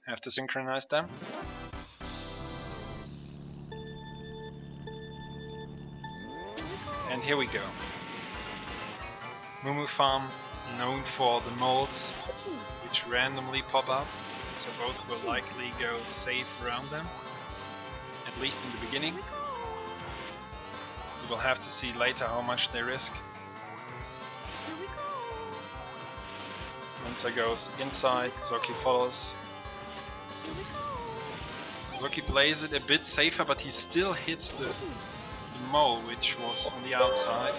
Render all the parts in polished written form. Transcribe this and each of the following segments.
Have to synchronize them. And here we go. Mumu Farm, known for the molds which randomly pop up, so both will likely go safe around them, at least in the beginning. We will have to see later how much they risk. Lunczer goes inside, Zoki follows. Zoki plays it a bit safer, but he still hits the mole which was on the outside.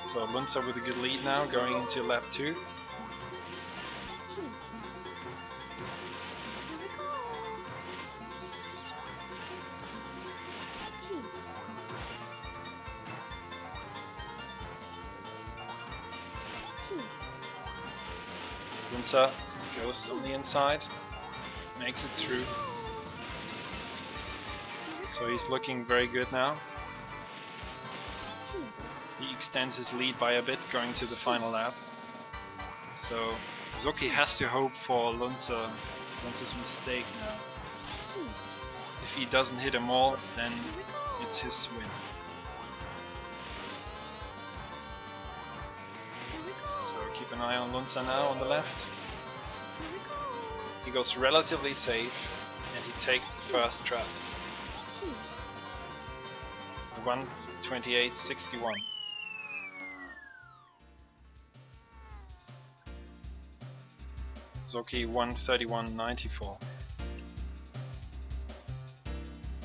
So Lunczer with a good lead now, going into lap 2. Lunczer goes on the inside, makes it through. So he's looking very good now. He extends his lead by a bit going to the final lap. So Zoki has to hope for Luntzer's mistake now. If he doesn't hit them all, then it's his win. So keep an eye on Lunczer now on the left. He goes relatively safe and he takes the first trap. 1:28.61. Zoki 1:31.94.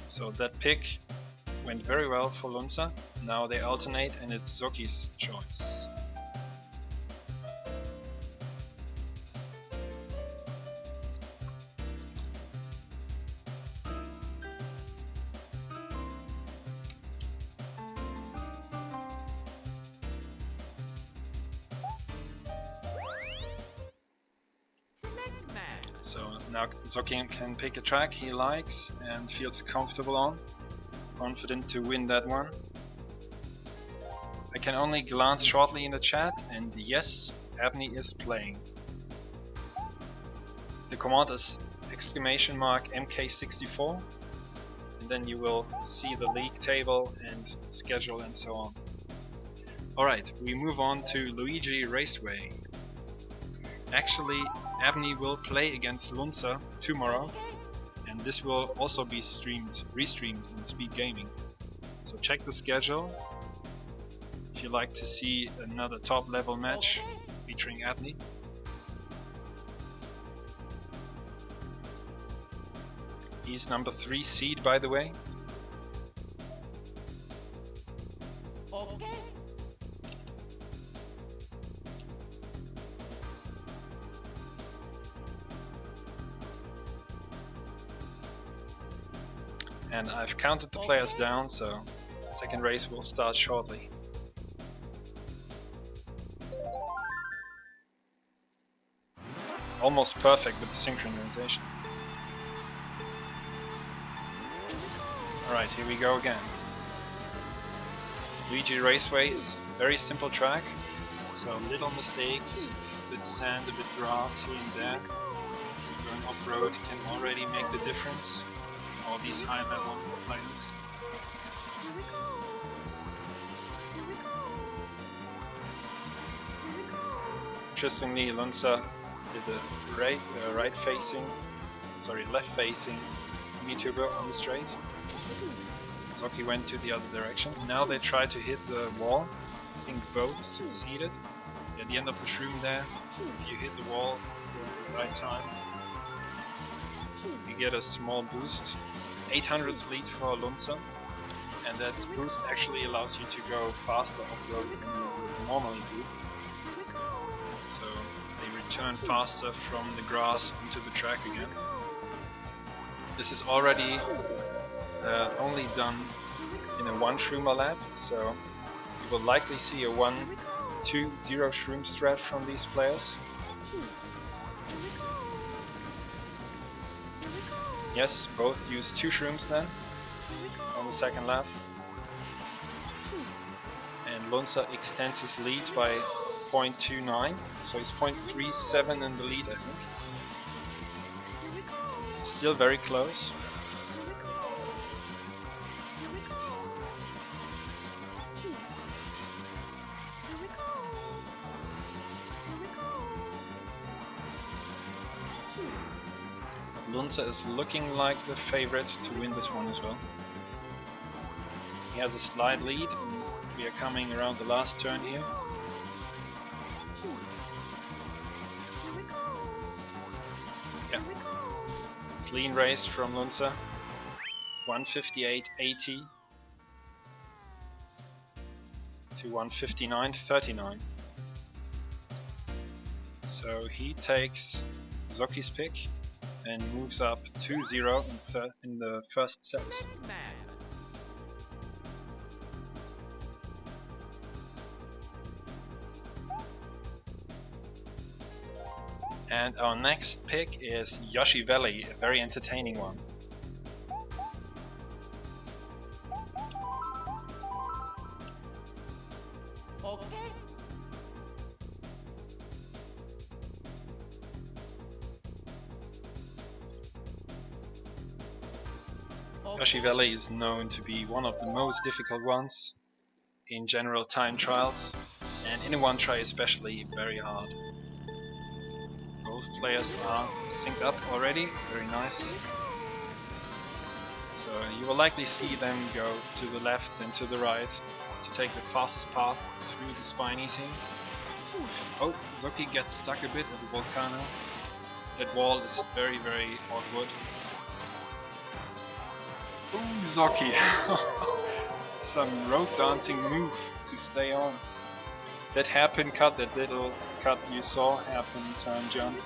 So that pick went very well for Lunczer. Now they alternate and it's Zoki's choice. So now Zoki can pick a track he likes and feels comfortable on, confident to win that one. I can only glance shortly in the chat, and yes, Abney is playing. The command is !MK64, and then you will see the league table and schedule and so on. Alright, we move on to Luigi Raceway. Actually, Abney will play against Lunczer tomorrow, and this will also be restreamed in Speed Gaming. So check the schedule if you like to see another top level match featuring Abney. He's number 3 seed, by the way. And I've counted the players down, so the second race will start shortly. Almost perfect with the synchronization. Alright, here we go again. Luigi Raceway is a very simple track, so little mistakes, a bit sand, a bit grass here and there. Going off-road can already make the difference. All these high-level players. Interestingly, Lunczer did a left-facing meteor on the straight. Zoki went to the other direction. Now they try to hit the wall. I think both succeeded. At the end of the shroom there, if you hit the wall at the right time, you get a small boost. 800s lead for Lunczer, and that boost actually allows you to go faster off-road than you would normally do. So they return faster from the grass into the track again. This is already only done in a 1 shroomer lap, so you will likely see a 1-2-0 shroom strat from these players. Yes, both use 2 shrooms then on the second lap. And Lunczer extends his lead by 0.29, so he's 0.37 in the lead, I think. Still very close. Lunczer is looking like the favorite to win this one as well. He has a slight lead. We are coming around the last turn here. Yeah. Clean race from Lunczer. 158.80 to 159.39. So he takes Zoki's pick and moves up 2-0 in the first set. And our next pick is Yoshi Valley, a very entertaining one. Yoshi Valley is known to be one of the most difficult ones in general time trials, and in a one try especially very hard. Both players are synced up already, very nice. So you will likely see them go to the left and to the right to take the fastest path through the spinies here. Oh, Zoki gets stuck a bit at the volcano. That wall is very, very awkward. Ooh, Zoki! Some rope dancing move to stay on. That hairpin cut, that little cut you saw, hairpin turn jump,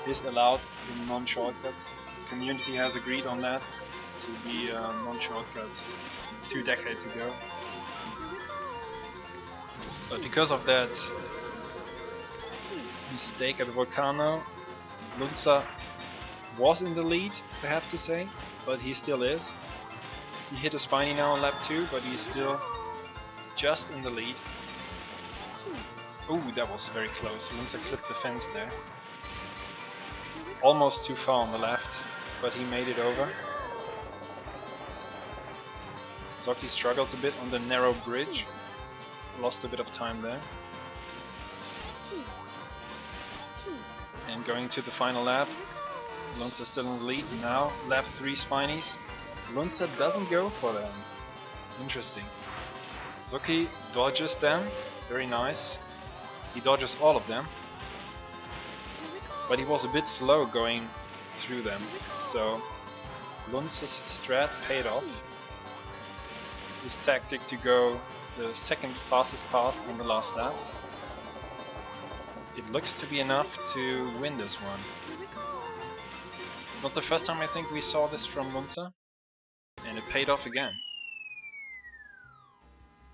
is allowed in non-shortcuts. The community has agreed on that to be non-shortcut 2 decades ago. But because of that mistake at the volcano, Lunczer was in the lead, I have to say, but he still is. He hit a spiny now on lap 2, but he's still just in the lead. Ooh, that was very close. Lunczer clipped the fence there. Almost too far on the left, but he made it over. Zoki struggles a bit on the narrow bridge. Lost a bit of time there. And going to the final lap. Lunczer still in the lead. Now, lap 3 spinies. Lunczer doesn't go for them. Interesting. Zoki dodges them. Very nice. He dodges all of them. But he was a bit slow going through them. So Luntzer's strat paid off. His tactic to go the second fastest path on the last lap. It looks to be enough to win this one. It's not the first time I think we saw this from Lunczer. And it paid off again.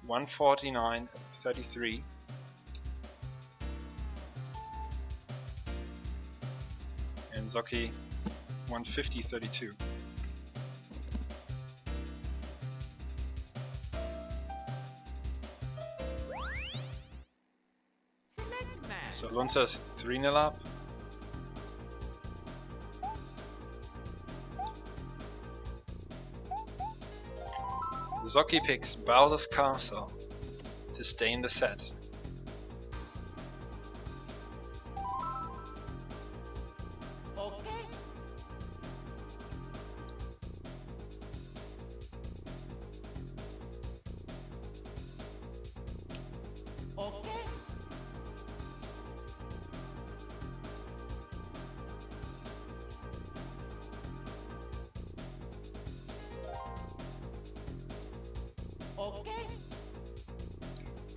149.33. And Zoki 150.32. So Luntzer's 3-0 up. Zoki picks Bowser's Castle to stay in the set.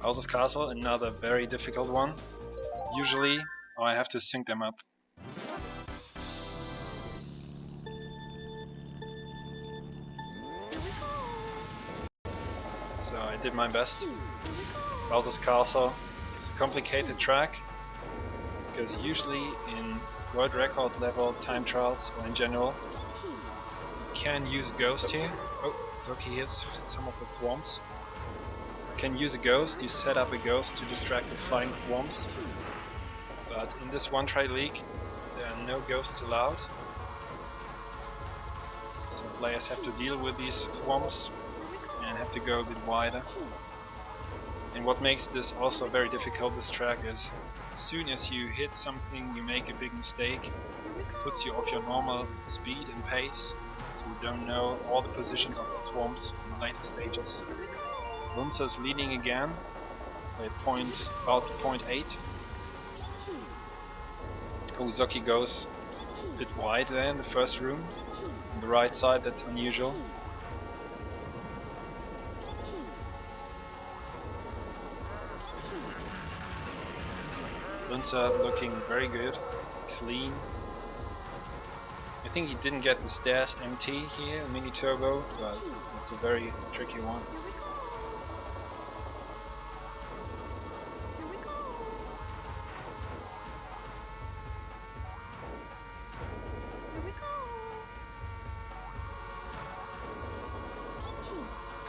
Bowser's Castle, another very difficult one. Usually I have to sync them up. So I did my best. Bowser's Castle is a complicated track, because usually in world record level time trials or in general you can use a ghost here. Oh, Zoki hits some of the thwomps. Can use a ghost, you set up a ghost to distract the flying thwomps. But in this one try league there are no ghosts allowed. So players have to deal with these thwomps and have to go a bit wider. And what makes this also very difficult, this track, is as soon as you hit something, you make a big mistake, it puts you off your normal speed and pace, so you don't know all the positions of the thwomps in the later stages. Lunczer's leading again by about 0.8. Zoki goes a bit wide there in the first room. On the right side, that's unusual. Lunczer looking very good, clean. I think he didn't get the stairs MT here, mini turbo, but it's a very tricky one.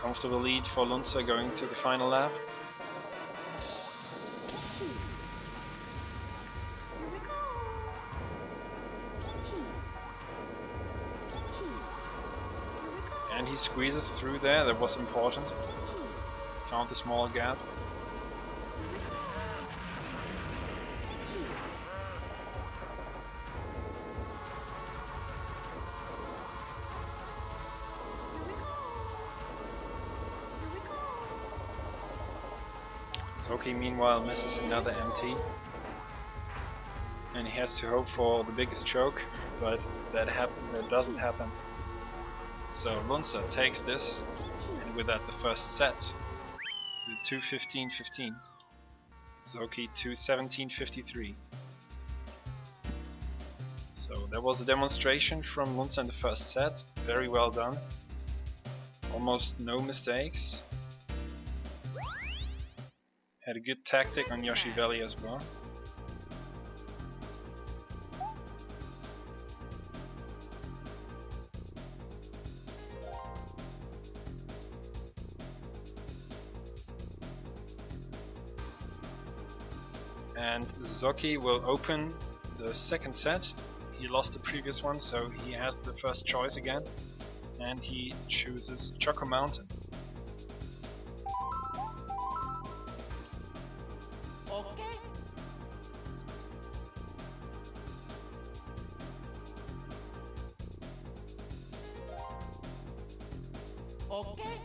Comfortable lead for Lunczer going to the final lap. And he squeezes through there, that was important. Found the small gap. Zoki meanwhile misses another MT. And he has to hope for the biggest choke, but that doesn't happen. So Lunczer takes this, and with that the first set, the 2:15.15. Zoki 2:17.53. So that was a demonstration from Lunczer in the first set, very well done. Almost no mistakes. Had a good tactic on Yoshi Valley as well. And Zoki will open the second set. He lost the previous one, so he has the first choice again. And he chooses Choco Mountain. Okay. Okay.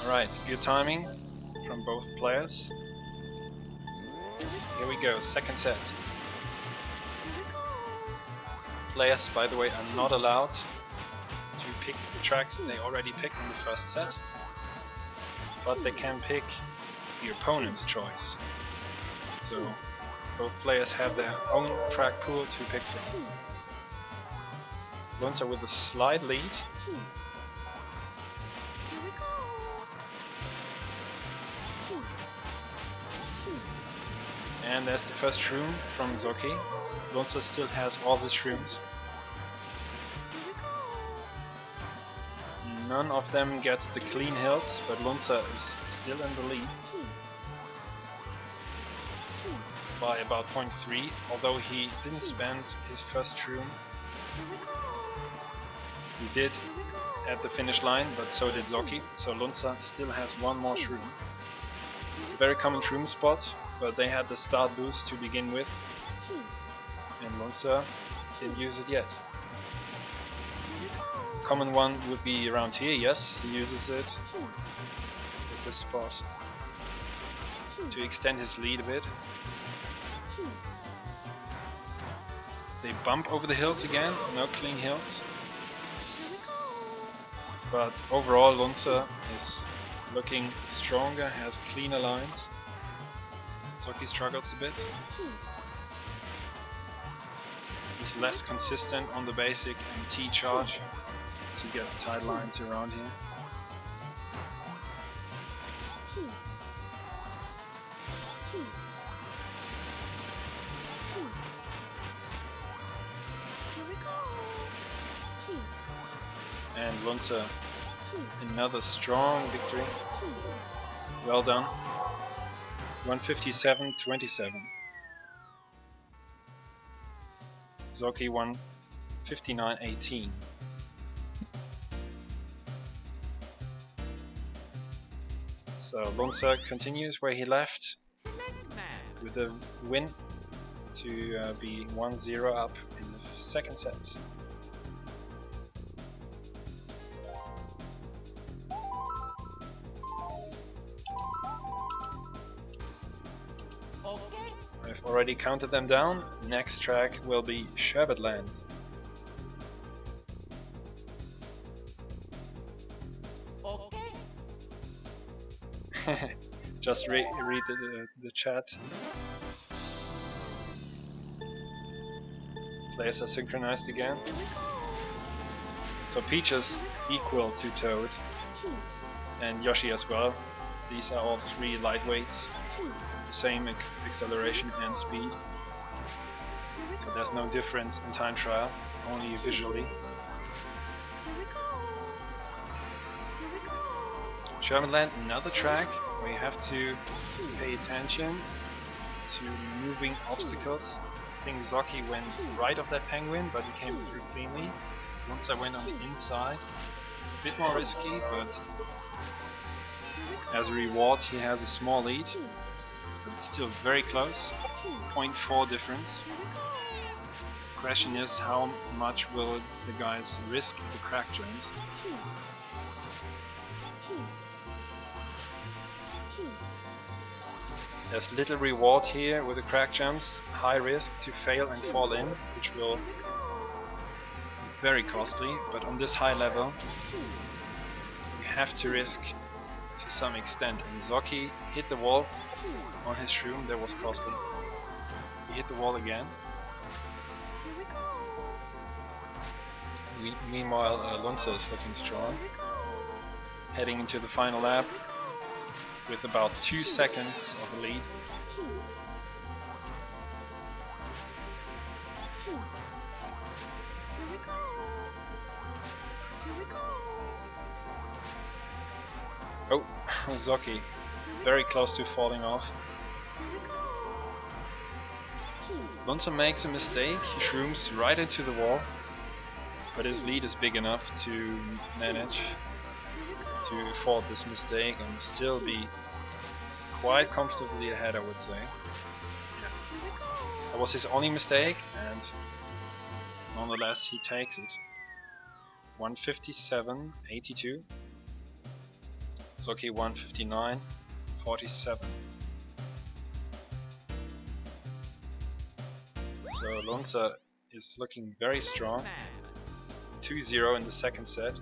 Alright, good timing from both players. Here we go, second set. Players, by the way, are not allowed to pick the tracks they already picked in the first set, but they can pick the opponent's choice. So both players have their own track pool to pick from. Lunczer with a slight lead. And there's the first shroom from Zoki. Lunczer still has all the shrooms. None of them gets the clean hills, but Lunczer is still in the lead by about 0.3, although he didn't spend his first shroom. He did at the finish line, but so did Zoki, so Lunczer still has one more shroom. It's a very common shroom spot, but they had the start boost to begin with, and Lunczer didn't use it yet. Common one would be around here, yes, he uses it at this spot to extend his lead a bit. They bump over the hills again, no clean hills. But overall Lunczer is looking stronger, has cleaner lines. Zoki struggles a bit. He's less consistent on the basic MT charge to get the tight lines around here. And Lunczer, another strong victory. Well done. 157.27. Zoki 1:59.18. So Lunczer continues where he left with a win to be 1-0 up in the second set. Okay. I've already counted them down. Next track will be Sherbetland. Okay. Just read the chat. Players are synchronized again. So Peach is equal to Toad and Yoshi as well. These are all three lightweights. The same acceleration and speed. So there's no difference in time trial, only visually. Shermanland, another track where you have to pay attention to moving obstacles. I think Zoki went right of that penguin, but he came through cleanly. Lunczer went on the inside. A bit more risky, but as a reward he has a small lead. But it's still very close. 0.4 difference. The question is, how much will the guys risk the crack jumps? There's little reward here with the crack jumps, high risk to fail and fall in, which will be very costly, but on this high level you have to risk to some extent, and Zoki hit the wall on his shroom. That was costly. He hit the wall again. Meanwhile, Lunczer is looking strong, heading into the final lap with about 2 seconds of a lead. Oh, Zoki, very close to falling off. Lunczer makes a mistake, he shrooms right into the wall, but his lead is big enough to manage to afford this mistake and still be quite comfortably ahead, I would say. That was his only mistake, and nonetheless he takes it. 1:57.82. Zoki 1:59.47. So Lunczer is looking very strong. 2-0 in the second set.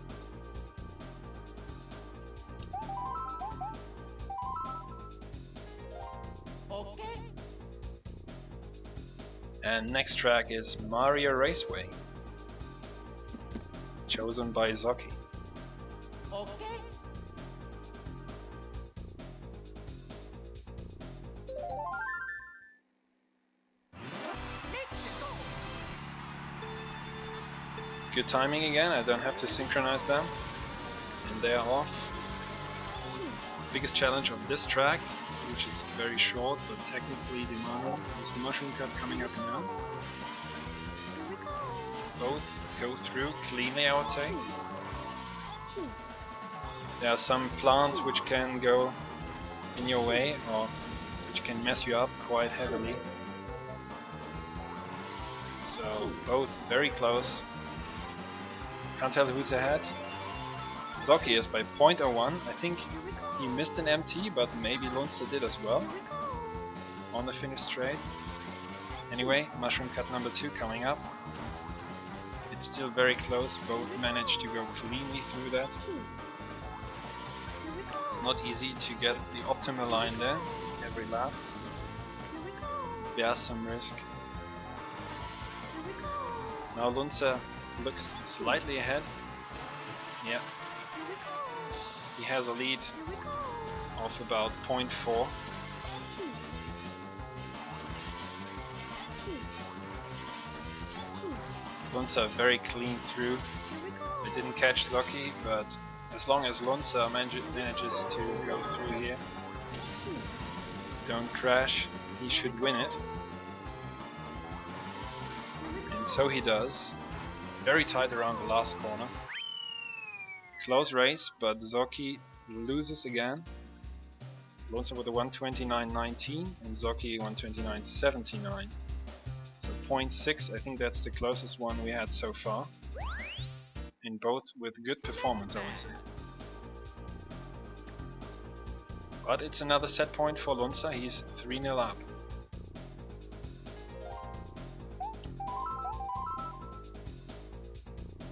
Okay. And next track is Mario Raceway, chosen by Zoki. Okay. Good timing again, I don't have to synchronize them. And they are off. Biggest challenge of this track, which is very short but technically demanding, is the mushroom cut coming up now. Both go through cleanly, I would say. There are some plants which can go in your way or which can mess you up quite heavily. So both very close. Can't tell who's ahead. Zoki is by 0.01. I think he missed an MT, but maybe Lunczer did as well on the finish straight. Anyway, mushroom cut number 2 coming up. It's still very close, both managed to go cleanly through that. It's not easy to get the optimal line there every lap. There's some risk. Now Lunczer looks slightly ahead. Yeah. He has a lead of about 0.4. Lunczer very clean through. I didn't catch Zoki, but as long as Lunczer manages to go through here, don't crash, he should win it. And And so he does. Very tight around the last corner. Close race, but Zoki loses again. Lunczer with a 129.19 and Zoki 129.79. So 0.6, I think that's the closest one we had so far. In both with good performance, I would say. But it's another set point for Lunczer, he's 3-0 up.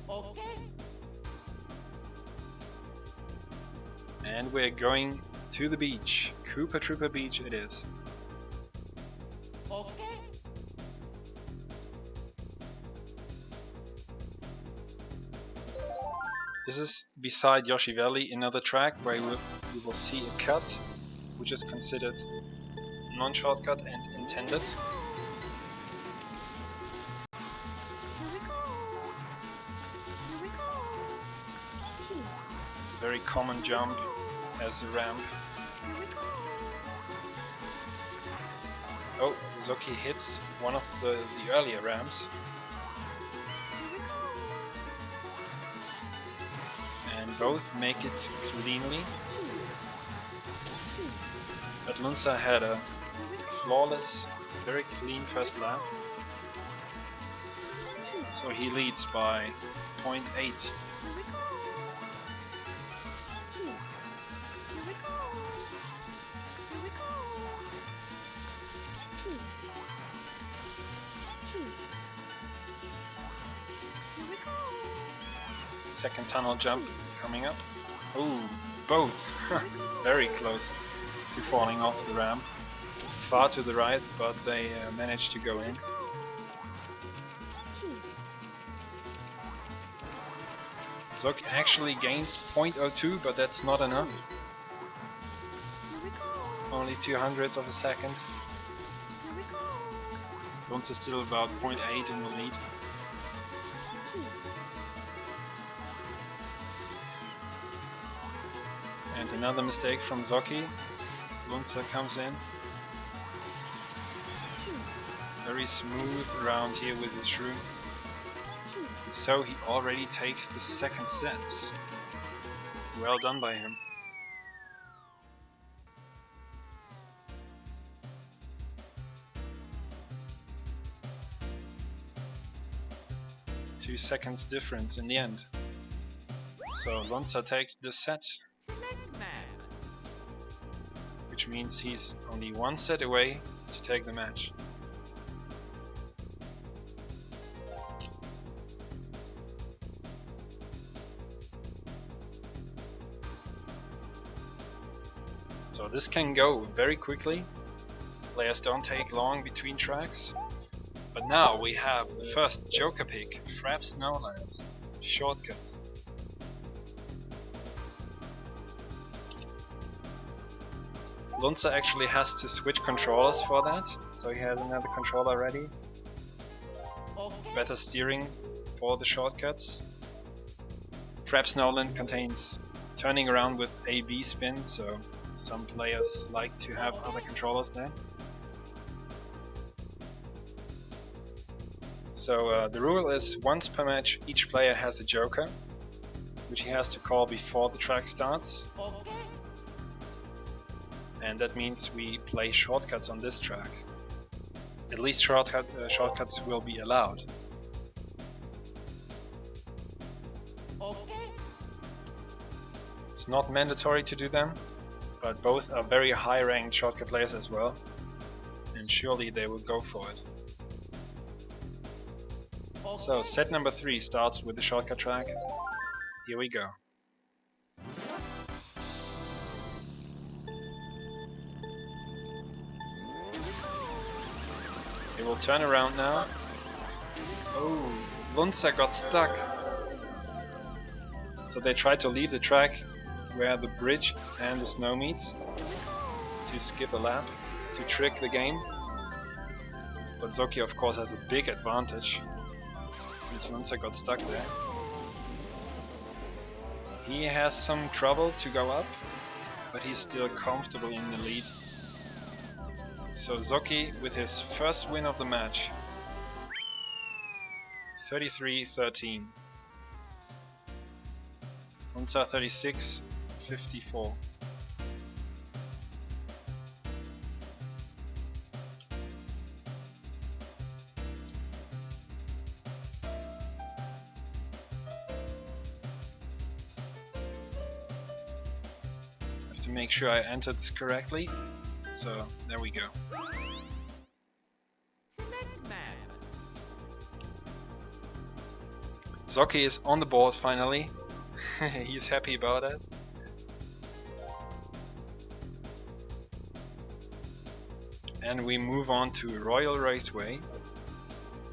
Okay. And we're going to the beach. Koopa Troopa Beach it is. Okay. This is beside Yoshi Valley, another track where you will see a cut, which is considered non-shortcut and intended. It's a very common jump as a ramp. Oh, Zoki hits one of the earlier ramps. And both make it cleanly. But Lunczer had a flawless, very clean first lap. So he leads by 0.8. Second tunnel jump coming up. Ooh, both very close to falling off the ramp. Far to the right, but they managed to go in. Zoki actually gains 0.02, but that's not enough. Only 200ths of a second. Lunczer still about 0.8 in the lead. And another mistake from Zoki. Lunczer comes in. Very smooth around here with his shroom. And so he already takes the second set. Well done by him. Two seconds difference in the end. So Lunczer takes this set. Which means he's only one set away to take the match. So this can go very quickly. Players don't take long between tracks. But now we have the first Joker pick, Frap Snowland, shortcut. Lunczer actually has to switch controllers for that, so he has another controller ready. Better steering for the shortcuts. Frap Snowland contains turning around with A-B spin, so some players like to have other controllers there. So the rule is once per match each player has a joker, which he has to call before the track starts. And that means we play shortcuts on this track. At least shortcuts will be allowed. It's not mandatory to do them, but both are very high ranked shortcut players as well, and surely they will go for it. So set number 3 starts with the shortcut track. Here we go. They will turn around now. Oh, Lunczer got stuck. So they tried to leave the track where the bridge and the snow meets to skip a lap, to trick the game. But Zoki of course has a big advantage since Lunczer got stuck there. He has some trouble to go up, but he's still comfortable in the lead. So Zoki with his first win of the match. 33-13. Lunczer 36-54. Have to make sure I entered this correctly. So there we go. Zoki is on the board finally. He's happy about it. And we move on to Royal Raceway.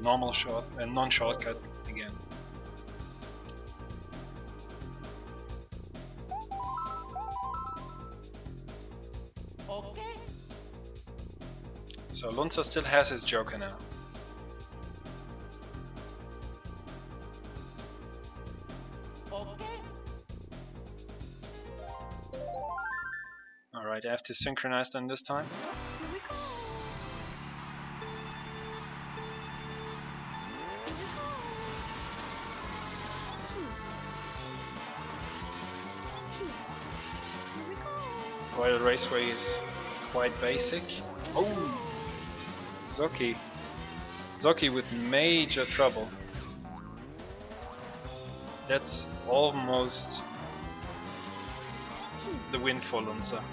Normal short and non-shortcut again. Okay. So Lunczer still has his Joker now. Okay. Alright, I have to synchronize them this time. Royal Raceway is quite basic. Oh! Zoki. Zoki with major trouble. That's almost the win for Lunczer.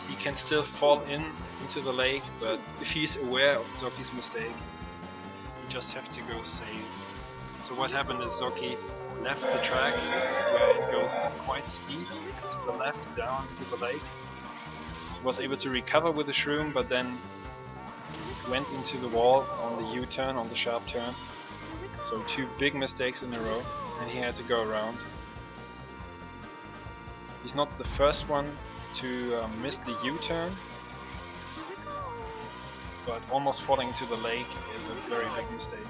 He can still fall into the lake, but if he's aware of Zoki's mistake, you just have to go save. So what happened is Zoki left the track where it goes quite steep to the left down to the lake. He was able to recover with the shroom, but then went into the wall on the U-turn, on the sharp turn. So two big mistakes in a row, and he had to go around. He's not the first one to miss the U-turn, but almost falling into the lake is a very big mistake.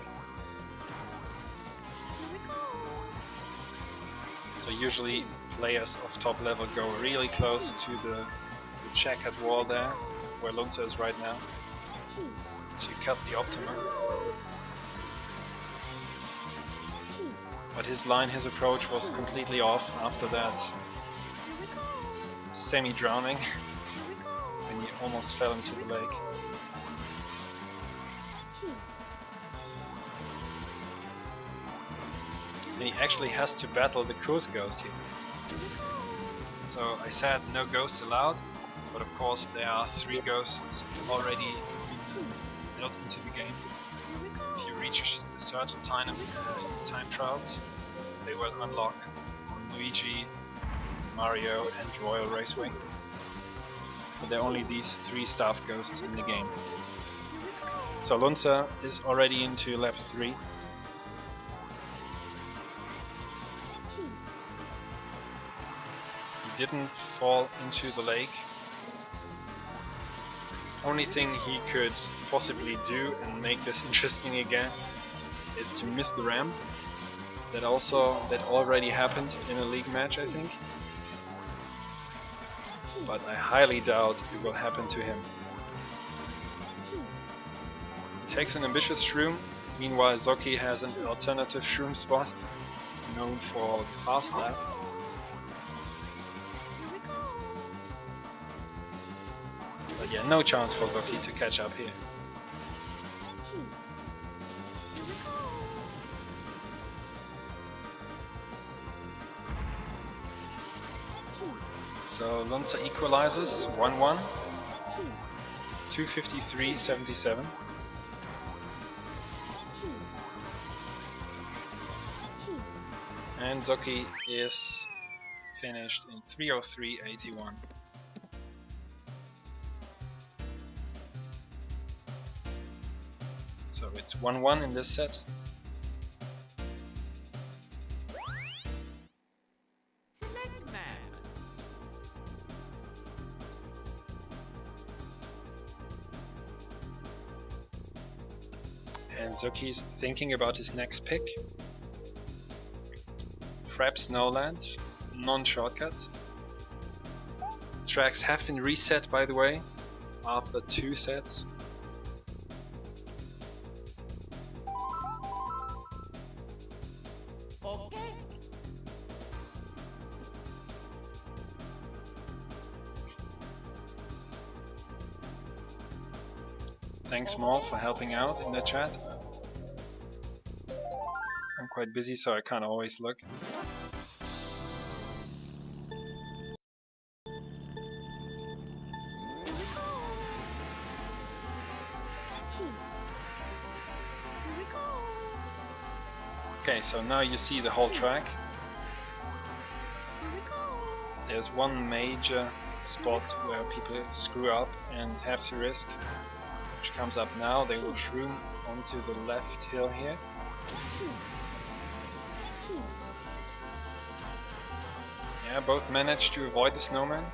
So usually players of top level go really close to the checkered wall there, where Lunczer is right now, to cut the optimum. But his approach was completely off after that semi-drowning when he almost fell into the lake. And he actually has to battle the course ghost here. So I said no ghosts allowed, but of course there are 3 ghosts already built into the game. If you reach a certain time trials, they will unlock on Luigi, Mario and Royal Raceway. But there are only these 3 staff ghosts in the game. So Lunczer is already into lap 3. He didn't fall into the lake. Only thing he could possibly do and make this interesting again is to miss the ramp. That already happened in a league match, I think. But I highly doubt it will happen to him. He takes an ambitious shroom. Meanwhile, Zoki has an alternative shroom spot known for fast lap. But yeah, no chance for Zoki to catch up here. So Lunczer equalizes 1-1, 253.77. And Zoki is finished in 303.81. So it's 1-1 in this set. And Zoki's thinking about his next pick. Frap Snowland, non-shortcut. Tracks have been reset, by the way, after 2 sets. Thanks Maul for helping out in the chat. I'm quite busy, so I can't always look. Okay, so now you see the whole track. There's one major spot where people screw up and have to risk, which comes up now. They will shroom onto the left hill here. Yeah, both managed to avoid the snowman.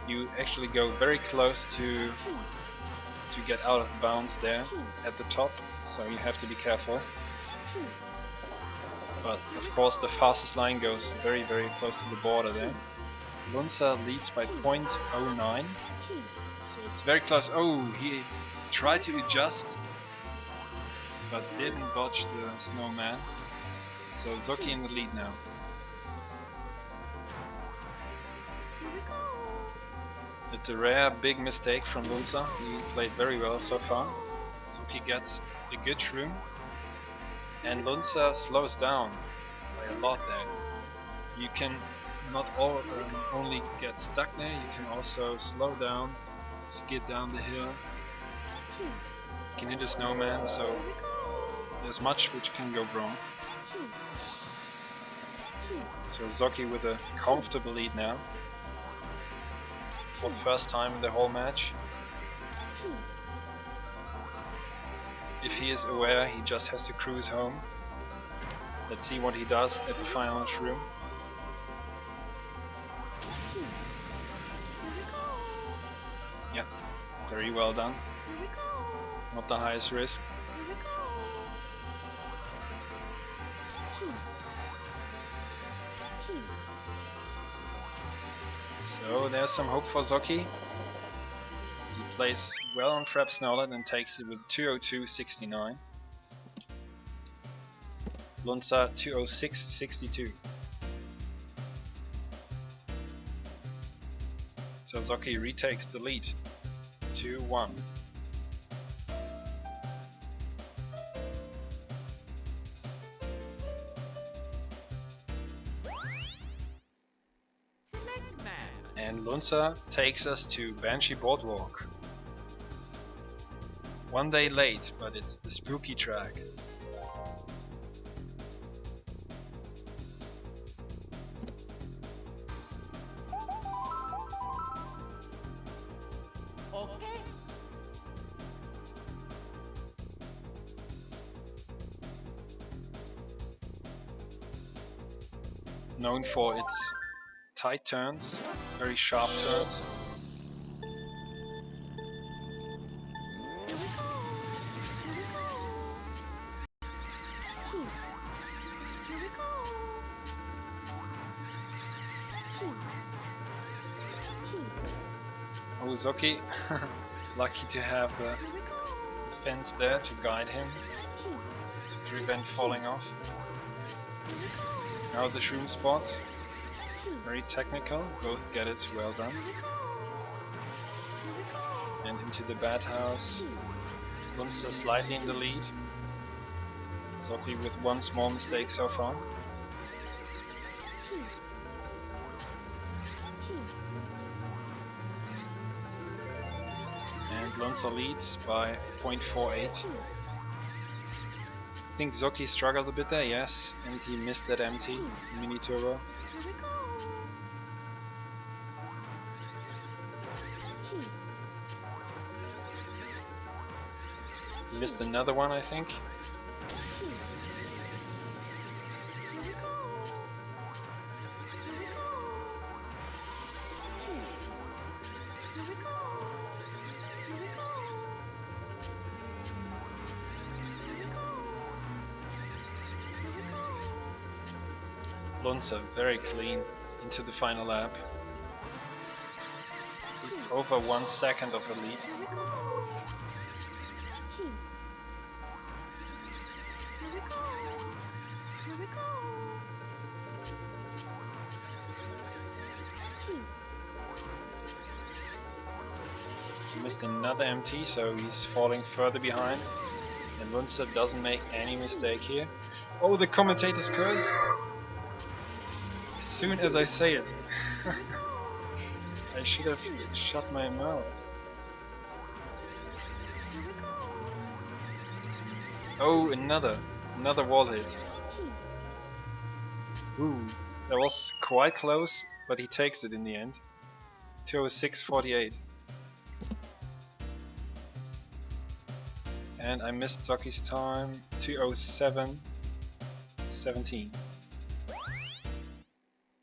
You actually go very close to get out of bounds there at the top, so you have to be careful. But of course the fastest line goes very close to the border there. Lunczer leads by 0.09, so it's very close. Oh, he tried to adjust but didn't dodge the snowman, so Zoki in the lead now. It's a rare big mistake from Lunczer. He played very well so far. Zoki gets a good shroom, and Lunczer slows down by a lot there. You can not only get stuck there, you can also slow down, skid down the hill. You can hit a snowman, so there's much which can go wrong. So Zoki with a comfortable lead now. For the first time in the whole match. If he is aware, he just has to cruise home. Let's see what he does at the final shroom. Yeah, very well done. Not the highest risk. So there's some hope for Zoki. He plays well on Frap Snowlet and takes it with 202.69. Lunczer 206.62. So Zoki retakes the lead. 2-1. And Lunczer takes us to Banshee Boardwalk. One day late, but it's the spooky track. Okay. Known for its tight turns, very sharp turns. Oh, Zoki, lucky to have the fence there to guide him, to prevent falling off. Now the shroom spot, very technical, both get it well done. And into the bat house, Lunczer slightly in the lead. Zoki with one small mistake so far. And Lunczer leads by 0.48. I think Zoki struggled a bit there, yes, and he missed that empty mini turbo. He missed another one, I think. Lunczer very clean into the final lap. Over 1 second of a lead. missed another MT, so he's falling further behind. And Lunczer doesn't make any mistake here. Oh, the commentator's curse! As soon as I say it. I should have shut my mouth. Oh, another wall hit. Ooh, that was quite close, but he takes it in the end. 206.48. And I missed Zoki's time. 207.17.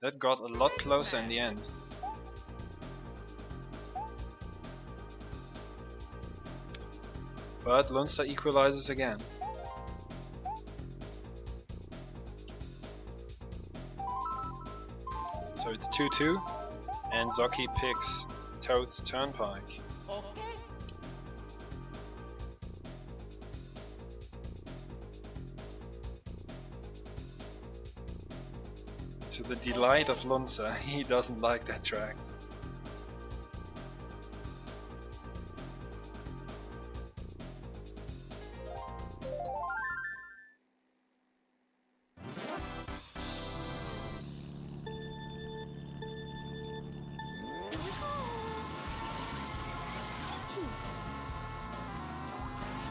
That got a lot closer in the end. But Lunczer equalizes again. So it's 2-2, and Zoki picks Toad's Turnpike. Okay. To the delight of Lunczer, he doesn't like that track.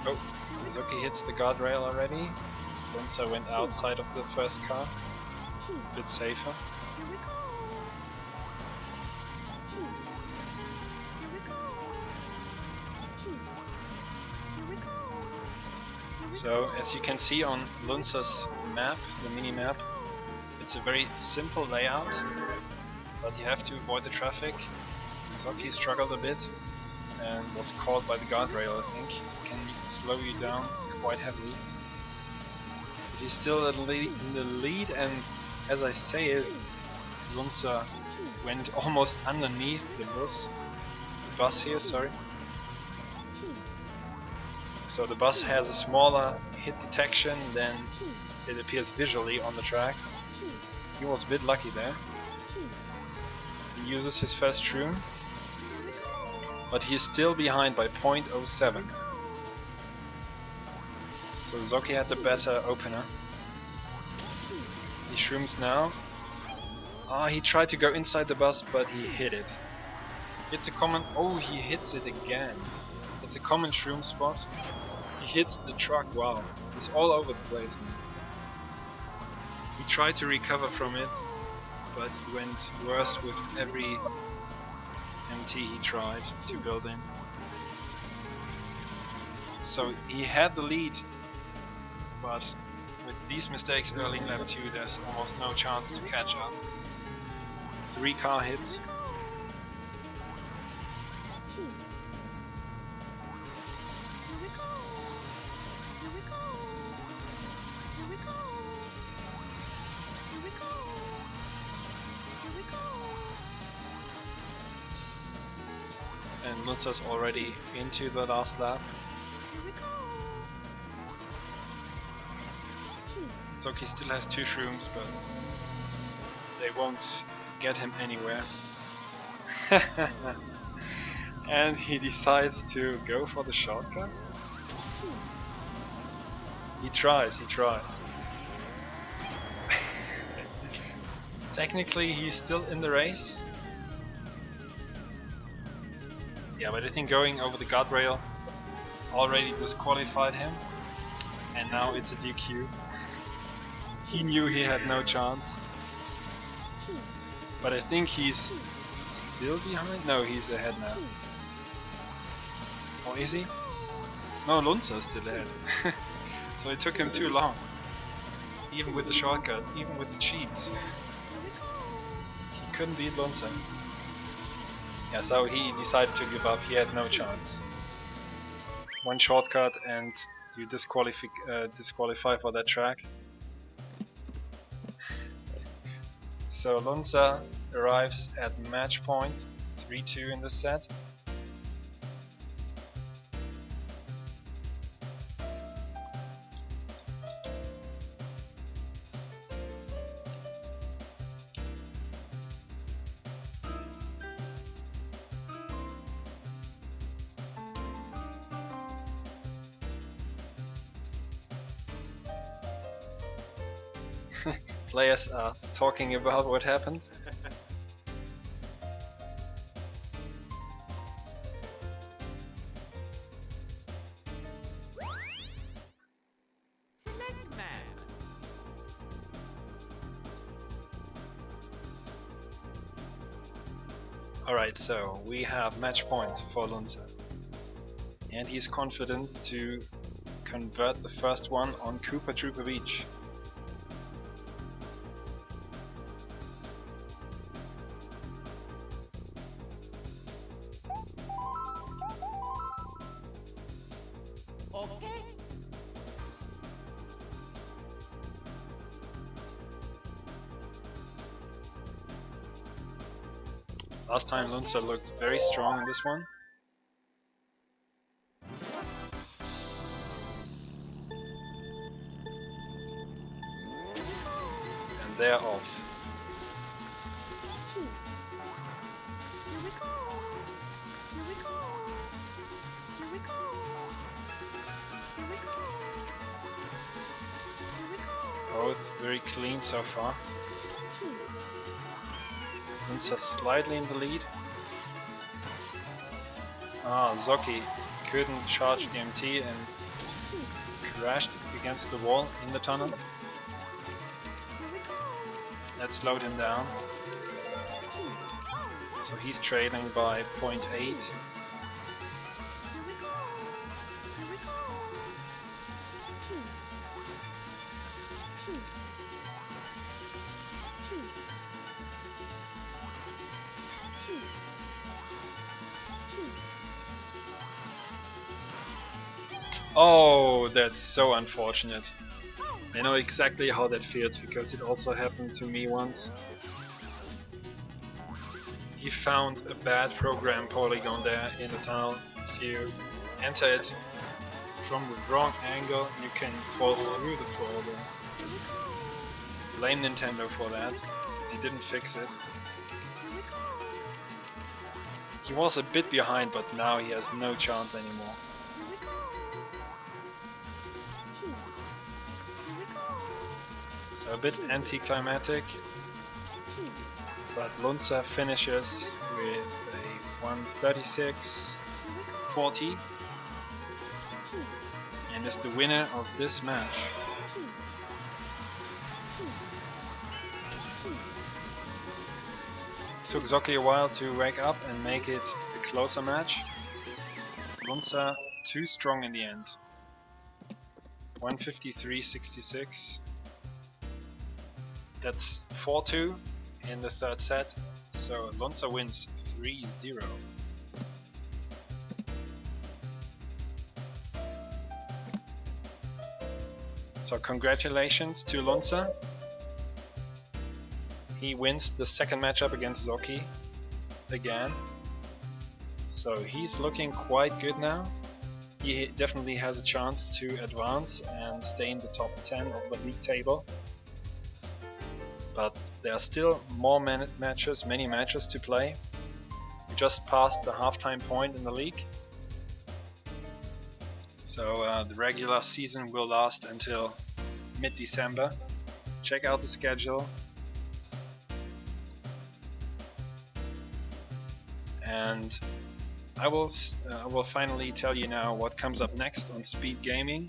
Oh, Zoki hits the guardrail already. Lunczer went outside of the first car. A bit safer. So, as you can see on Lunzer's map, the mini-map, it's a very simple layout, but you have to avoid the traffic. Zoki struggled a bit and was caught by the guardrail, I think. It can slow you down quite heavily. But he's still in the lead, and as I say it, Lunczer went almost underneath the bus here, sorry. So the bus has a smaller hit detection than it appears visually on the track. He was a bit lucky there. He uses his first shroom, but he is still behind by 0.07. So Zoki had the better opener. He shrooms now. Ah, he tried to go inside the bus, but he hit it. It's a common... Oh, he hits it again. It's a common shroom spot. He hits the truck, wow. He's all over the place now. He tried to recover from it, but it went worse with every MT he tried to build in. So he had the lead, but with these mistakes early in lap 2, there's almost no chance to catch up. 3 car hits. And Luntzer's already into the last lap. Zoki still has 2 shrooms, but they won't get him anywhere. And he decides to go for the shortcut. He tries. Technically he's still in the race. Yeah, but I think going over the guardrail already disqualified him. And now it's a DQ. He knew he had no chance. But I think he's still behind? No, he's ahead now. Or is he? No, Lunczer is still ahead. So it took him too long. Even with the shortcut, even with the cheats. He couldn't beat Lunczer. Yeah, so he decided to give up. He had no chance. One shortcut and you disqualify for that track. So Lunczer arrives at match point, 3-2 in the set. players are talking about what happened. Snake Man. Alright, so we have match point for Lunczer. And he's confident to convert the first one on Koopa Troopa Beach. Okay. Last time Lunczer looked very strong in this one. And they're off. Both very clean so far. Lunczer slightly in the lead. Zoki couldn't charge the MT and crashed against the wall in the tunnel. That slowed him down. So he's trailing by 0.8. Oh, that's so unfortunate. I know exactly how that feels because it also happened to me once. He found a bad program polygon there in the tunnel. If you enter it from the wrong angle, you can fall through the floor there. Blame Nintendo for that. They didn't fix it. He was a bit behind, but now he has no chance anymore. So a bit anticlimactic, but Lunczer finishes with a 136.40 and is the winner of this match. Took Zoki a while to wake up and make it a closer match. Lunczer too strong in the end. 153.66. That's 4-2 in the third set, so Lunczer wins 3-0. So congratulations to Lunczer. He wins the second matchup against Zoki again. So he's looking quite good now. He definitely has a chance to advance and stay in the top 10 of the league table. But there are still more many matches to play. We just passed the halftime point in the league. So the regular season will last until mid-December. Check out the schedule. And I will finally tell you now what comes up next on Speed Gaming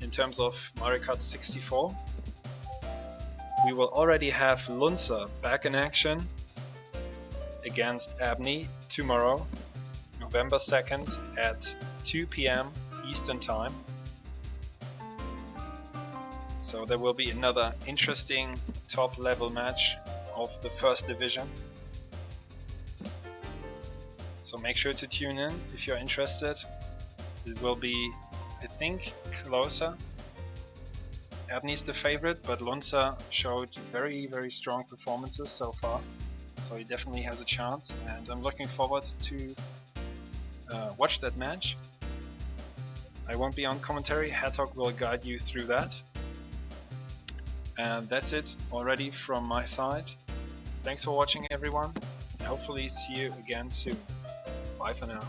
in terms of Mario Kart 64. We will already have Lunczer back in action against Abney tomorrow, November 2nd at 2 PM Eastern Time. So there will be another interesting top level match of the first division. So make sure to tune in if you're interested. It will be, I think, closer. Abney's the favorite, but Lunczer showed very strong performances so far. So he definitely has a chance, and I'm looking forward to watch that match. I won't be on commentary, Hattok will guide you through that. And that's it already from my side. Thanks for watching everyone, and hopefully see you again soon. Bye for now.